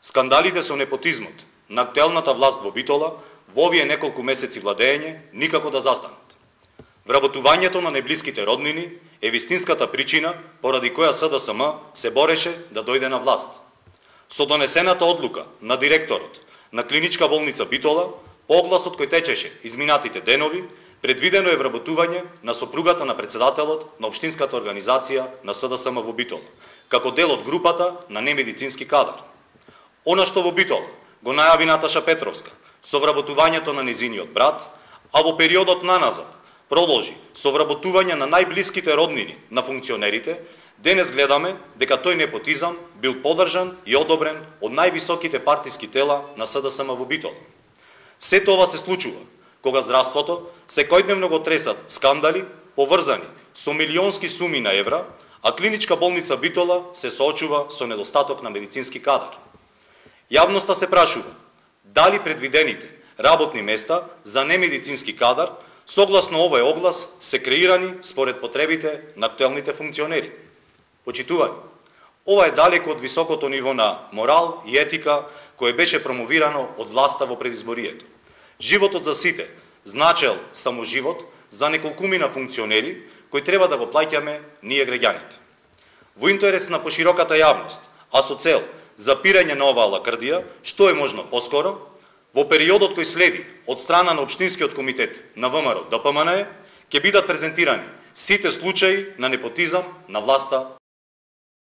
Скандалите со непотизмот на актуелната власт во Битола во овие неколку месеци владење никако да застанат. Вработувањето на неблиските роднини е вистинската причина поради која СДСМ се бореше да дојде на власт. Со донесената одлука на директорот на Клиничка болница Битола, по огласот кој течеше изминатите денови, предвидено е вработување на сопругата на председателот на општинската организација на СДСМ во Битола, како дел од групата на немедицински кадар. Она што во Битола го најави Наташа Петровска со вработувањето на незиниот брат, а во периодот наназад продолжи со вработување на најблиските роднини на функционерите, денес гледаме дека тој непотизам бил поддржан и одобрен од највисоките партиски тела на СДСМ во Битола. Сето ова се случува кога здравството секојдневно го тресат скандали поврзани со милионски суми на евра, а Клиничка болница Битола се соочува со недостаток на медицински кадар. Јавноста се прашува дали предвидените работни места за немедицински кадар согласно овој оглас се креирани според потребите на актуелните функционери. Почитувани, ова е далеко од високото ниво на морал и етика кое беше промовирано од власта во предизборието. Животот за сите значел само живот за неколкумина функционери кои треба да го плаќаме ние граѓаните. Во интерес на пошироката јавност, а со цел запирање на оваа лакрдија, што е можно поскоро, во периодот кој следи од страна на Општинскиот комитет на ВМРО ДПМН ќе бидат презентирани сите случаи на непотизам на власта